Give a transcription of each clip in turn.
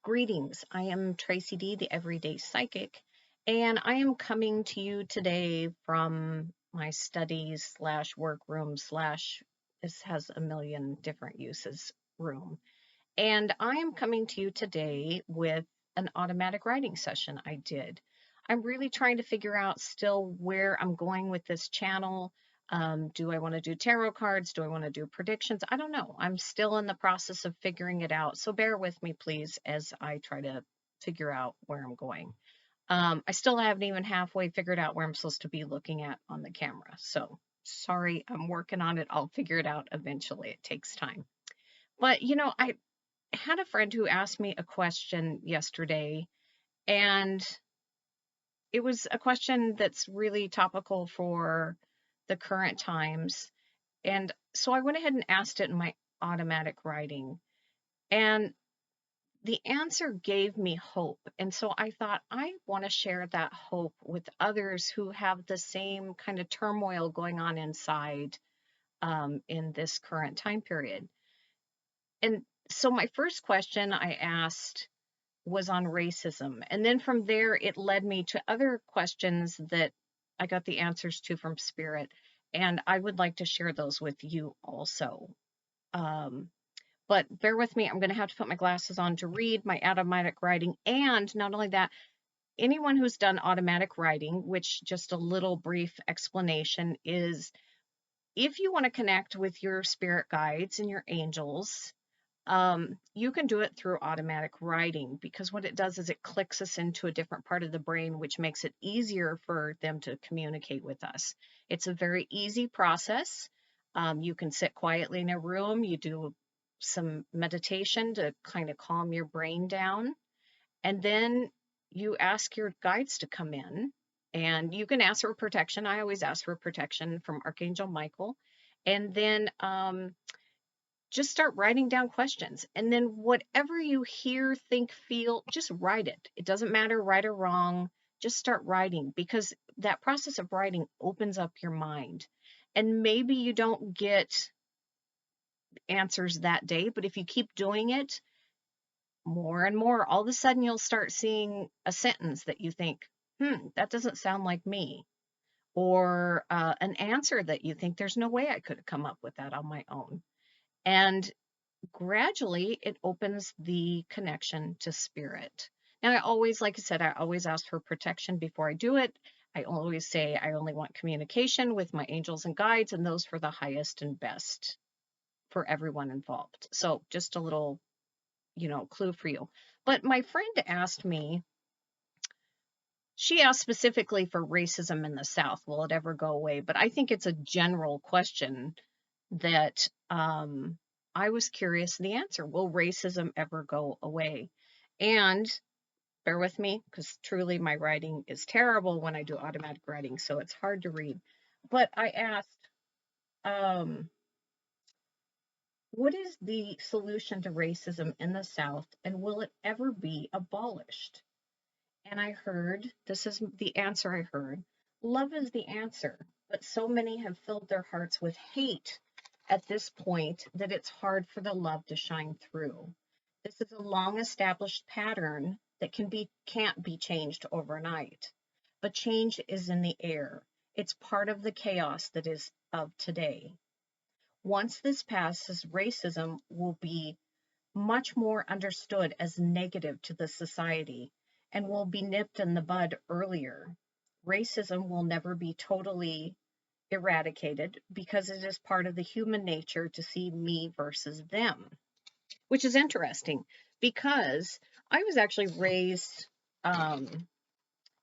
Greetings. I am Tracy D, the Everyday Psychic, and I am coming to you today from my studies slash workroom slash this has a million different uses room. And I am coming to you today with an automatic writing session I did. I'm really trying to figure out still where I'm going with this channel. Do I want to do tarot cards? Do I want to do predictions? I don't know. I'm still in the process of figuring it out. So bear with me, please, as I try to figure out where I'm going. I still haven't even halfway figured out where I'm supposed to be looking at on the camera. So sorry, I'm working on it. I'll figure it out eventually. It takes time. But, I had a friend who asked me a question yesterday, and it was a question that's really topical for the current times. And so I went ahead and asked it in my automatic writing, and the answer gave me hope. And so I thought I want to share that hope with others who have the same kind of turmoil going on inside in this current time period. And so my first question I asked was on racism. And then from there, it led me to other questions that I got the answers to from Spirit. And I would like to share those with you also. But bear with me, I'm going to have to put my glasses on to read my automatic writing. And not only that, anyone who's done automatic writing, which just a little brief explanation is if you want to connect with your spirit guides and your angels, you can do it through automatic writing because what it does is it clicks us into a different part of the brain, which makes it easier for them to communicate with us. It's a very easy process. You can sit quietly in a room, you do some meditation to kind of calm your brain down, and then you ask your guides to come in and you can ask for protection. I always ask for protection from Archangel Michael. And then just start writing down questions. And then whatever you hear, think, feel, just write it. It doesn't matter right or wrong. Just start writing because that process of writing opens up your mind. And maybe you don't get answers that day, but if you keep doing it more and more, all of a sudden you'll start seeing a sentence that you think, that doesn't sound like me. Or an answer that you think there's no way I could have come up with that on my own. And gradually it opens the connection to spirit. And I always, like I said, I always ask for protection before I do it. I always say I only want communication with my angels and guides and those for the highest and best for everyone involved. So just a little, clue for you. But my friend asked me, she asked specifically for racism in the South. Will it ever go away? But I think it's a general question that I was curious the answer. Will racism ever go away? And bear with me, because truly my writing is terrible when I do automatic writing, so it's hard to read. But I asked, what is the solution to racism in the South, and will it ever be abolished? And I heard, this is the answer I heard, love is the answer, but so many have filled their hearts with hate at this point that it's hard for the love to shine through. This is a long established pattern that can't be changed overnight. But change is in the air. It's part of the chaos that is of today. Once this passes, racism will be much more understood as negative to the society and will be nipped in the bud earlier. Racism will never be totally eradicated because it is part of the human nature to see me versus them, which is interesting because I was actually raised in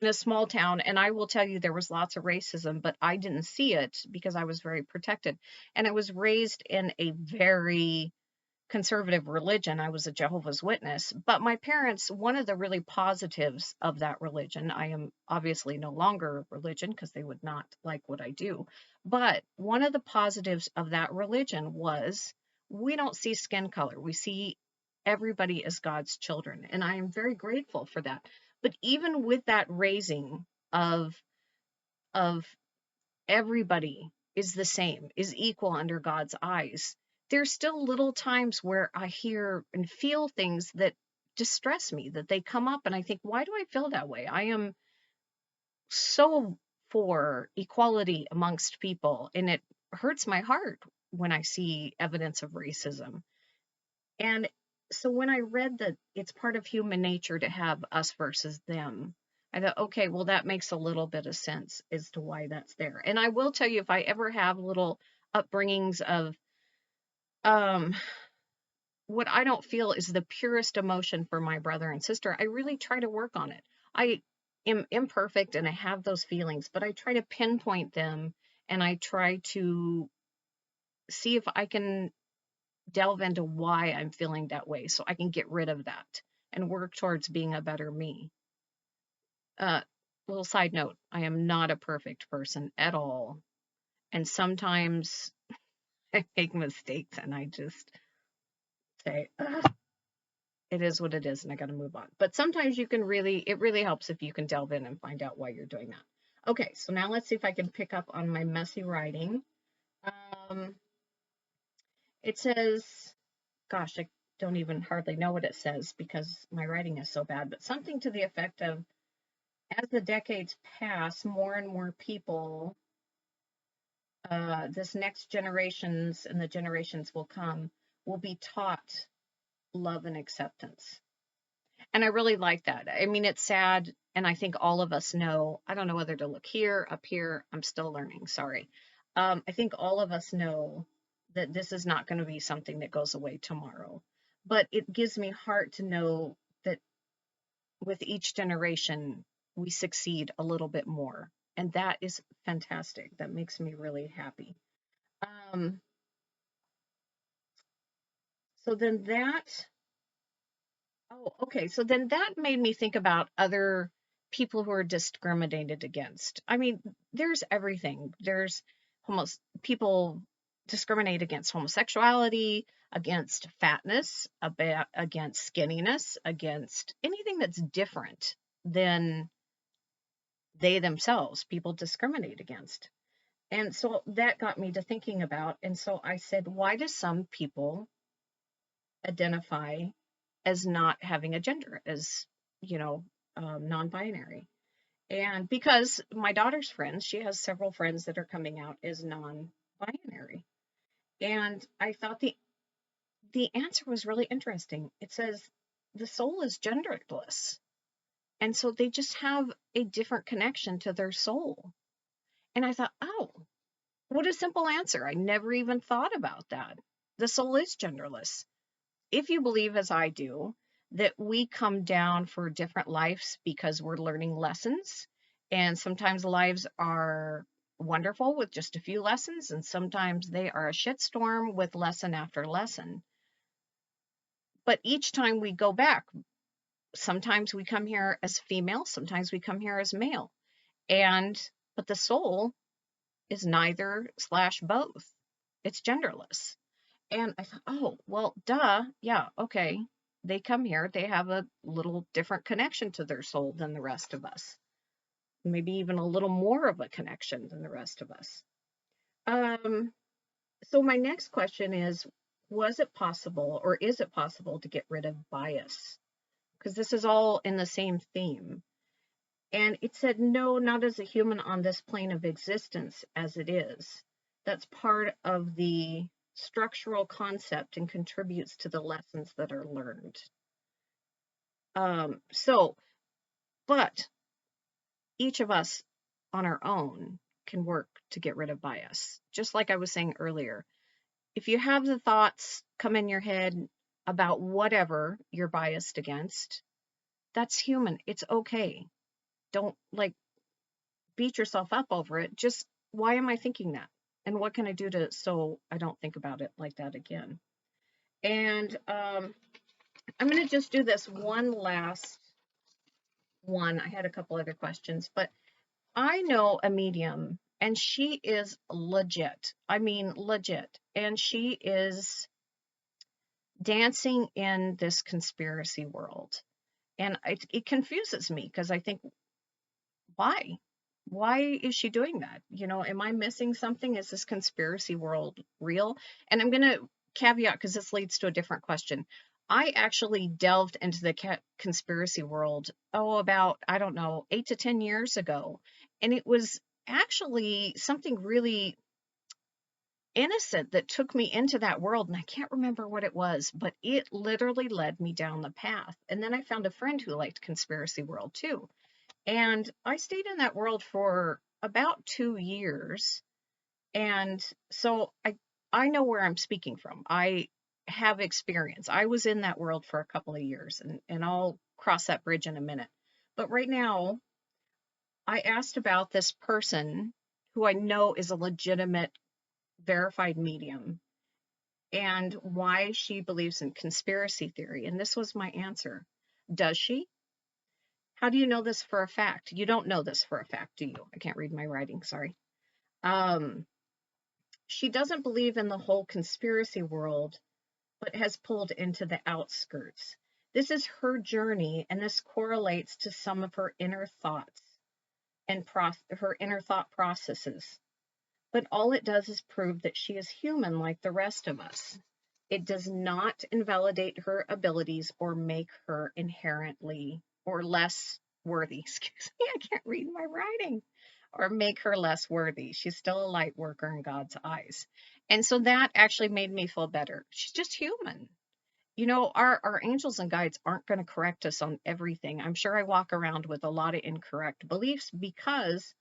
a small town, and I will tell you there was lots of racism, but I didn't see it because I was very protected. And I was raised in a very conservative religion. I was a Jehovah's Witness, but my parents, one of the really positives of that religion, I am obviously no longer religion because they would not like what I do, but one of the positives of that religion was we don't see skin color. We see everybody as God's children, and I am very grateful for that. But even with that raising of everybody is the same, is equal under God's eyes, there's still little times where I hear and feel things that distress me that they come up and I think, why do I feel that way? I am so for equality amongst people, and it hurts my heart when I see evidence of racism. And so when I read that it's part of human nature to have us versus them, I thought, okay, well, that makes a little bit of sense as to why that's there. And I will tell you, if I ever have little upbringings of um, what I don't feel is the purest emotion for my brother and sister, I really try to work on it. I am imperfect and I have those feelings, but I try to pinpoint them and I try to see if I can delve into why I'm feeling that way so I can get rid of that and work towards being a better me. Uh, Little side note, I am not a perfect person at all. And sometimes I make mistakes and I just say, "Ugh, it is what it is and I got to move on." But sometimes it really helps if you can delve in and find out why you're doing that. Okay, so now let's see if I can pick up on my messy writing. Um, it says, gosh, I don't even hardly know what it says because my writing is so bad, but something to the effect of, as the decades pass, more and more people, this next generations and the generations will come, will be taught love and acceptance. And I really like that. I mean, it's sad, and I think all of us know. I don't know whether to look here, up here. I'm still learning. Sorry. I think all of us know that this is not going to be something that goes away tomorrow. But it gives me heart to know that with each generation, we succeed a little bit more. And that is fantastic. That makes me really happy. Um, so then that Oh, okay. So then that made me think about other people who are discriminated against. I mean, there's everything. There's almost people discriminate against homosexuality, against fatness, against skinniness, against anything that's different than they themselves. People discriminate against. And so that got me to thinking about, and so I said, why do some people identify as not having a gender, as, you know, non-binary? And because my daughter's friends, she has several friends that are coming out as non-binary. And I thought the answer was really interesting. It says the soul is genderless. And so they just have a different connection to their soul. And I thought, oh, what a simple answer. I never even thought about that. The soul is genderless. If you believe, as I do, that we come down for different lives because we're learning lessons, and sometimes lives are wonderful with just a few lessons, and sometimes they are a shitstorm with lesson after lesson. But each time we go back, sometimes we come here as female, sometimes we come here as male. But the soul is neither slash both. It's genderless. And I thought, oh, well, duh. Yeah, okay. They come here, they have a little different connection to their soul than the rest of us. Maybe even a little more of a connection than the rest of us. Um, so my next question is, was it possible or is it possible to get rid of bias? Because this is all in the same theme. And it said, no, not as a human on this plane of existence as it is. That's part of the structural concept and contributes to the lessons that are learned. Um, so, but each of us on our own can work to get rid of bias. Just like I was saying earlier, if you have the thoughts come in your head about whatever you're biased against, that's human. It's okay. Don't like beat yourself up over it. Just, why am I thinking that? And what can I do to so I don't think about it like that again? And I'm going to just do this one last one. I had a couple other questions, but I know a medium and she is legit. I mean, legit. And she is dancing in this conspiracy world. And it confuses me because I think, why? Why is she doing that? You know, am I missing something? Is this conspiracy world real? And I'm going to caveat, because this leads to a different question. I actually delved into the conspiracy world, about, I don't know, 8 to 10 years ago. And it was actually something really innocent that took me into that world. And I can't remember what it was, but it literally led me down the path. And then I found a friend who liked conspiracy world too. And I stayed in that world for about 2 years. And so I know where I'm speaking from. I have experience. I was in that world for a couple of years, and I'll cross that bridge in a minute. But right now, I asked about this person who I know is a legitimate verified medium and why she believes in conspiracy theory. And this was my answer. Does she? How do you know this for a fact? You don't know this for a fact, do you? I can't read my writing, sorry. Um, she doesn't believe in the whole conspiracy world, but has pulled into the outskirts. This is her journey, and this correlates to some of her inner thoughts and her inner thought processes. But all it does is prove that she is human like the rest of us. It does not invalidate her abilities or make her inherently or less worthy. Excuse me, I can't read my writing. Or make her less worthy. She's still a light worker in God's eyes. And so that actually made me feel better. She's just human. Our angels and guides aren't going to correct us on everything. I'm sure I walk around with a lot of incorrect beliefs because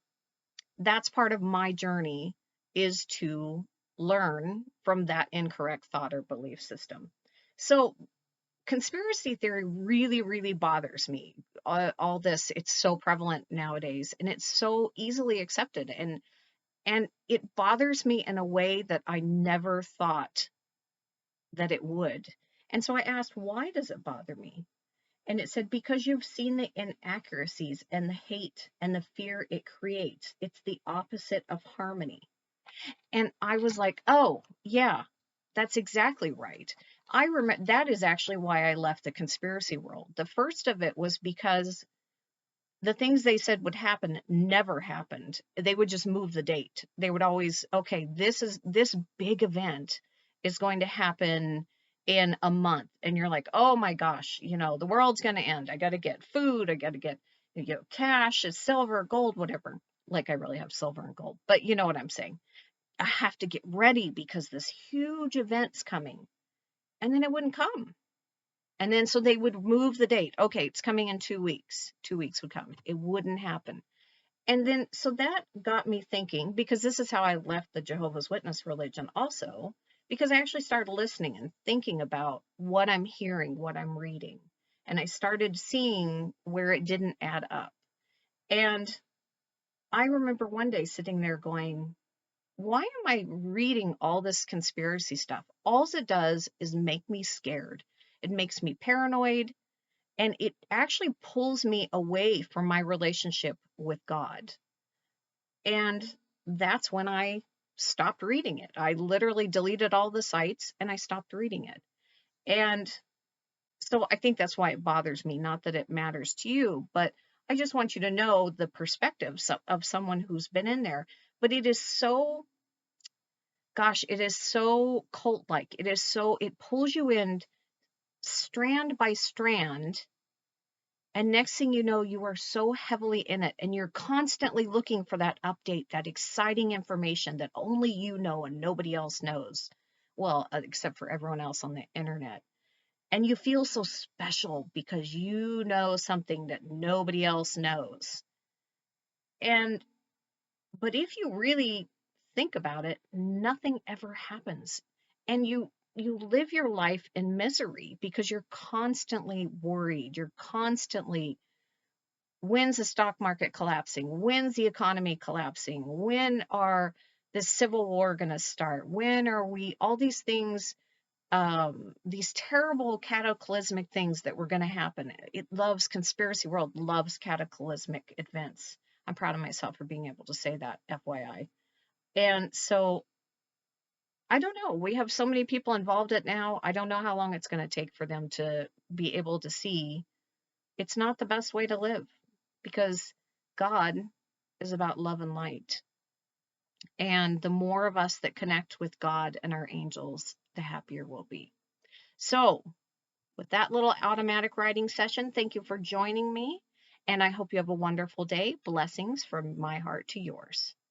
that's part of my journey, is to learn from that incorrect thought or belief system. So conspiracy theory really, really bothers me. All this, it's so prevalent nowadays, and it's so easily accepted, and it bothers me in a way that I never thought that it would. And so I asked, why does it bother me? And it said, because you've seen the inaccuracies and the hate and the fear it creates. It's the opposite of harmony. And I was like, oh, yeah, that's exactly right. I remember that is actually why I left the conspiracy world. The first of it was because the things they said would happen never happened. They would just move the date. They would always, okay, this big event is going to happen in a month. And you're like, oh my gosh, the world's going to end. I got to get food. I got to get, cash, silver, gold, whatever. Like I really have silver and gold, but you know what I'm saying. I have to get ready because this huge event's coming. And then it wouldn't come. And then so they would move the date. Okay, it's coming in 2 weeks. 2 weeks would come. It wouldn't happen. And then so that got me thinking, because this is how I left the Jehovah's Witness religion also, because I actually started listening and thinking about what I'm hearing, what I'm reading. And I started seeing where it didn't add up. And I remember one day sitting there going, why am I reading all this conspiracy stuff? All it does is make me scared. It makes me paranoid, and it actually pulls me away from my relationship with God. And that's when I stopped reading it. I literally deleted all the sites and I stopped reading it. And so I think that's why it bothers me. Not that it matters to you, but I just want you to know the perspectives of someone who's been in there. But it is so, gosh, it is so cult like. It pulls you in strand by strand. And next thing you know, you are so heavily in it and you're constantly looking for that update, that exciting information that only you know and nobody else knows. Well, except for everyone else on the internet. And you feel so special because you know something that nobody else knows. And, but if you really think about it, nothing ever happens. And you live your life in misery because you're constantly worried. You're constantly, when's the stock market collapsing? When's the economy collapsing? When are the civil war going to start? When are we, all these things, these terrible cataclysmic things that were going to happen. Conspiracy world loves cataclysmic events. I'm proud of myself for being able to say that, FYI. And so I don't know. We have so many people involved in it now. I don't know how long it's going to take for them to be able to see it's not the best way to live, because God is about love and light. And the more of us that connect with God and our angels, the happier we'll be. So with that little automatic writing session, thank you for joining me, and I hope you have a wonderful day. Blessings from my heart to yours.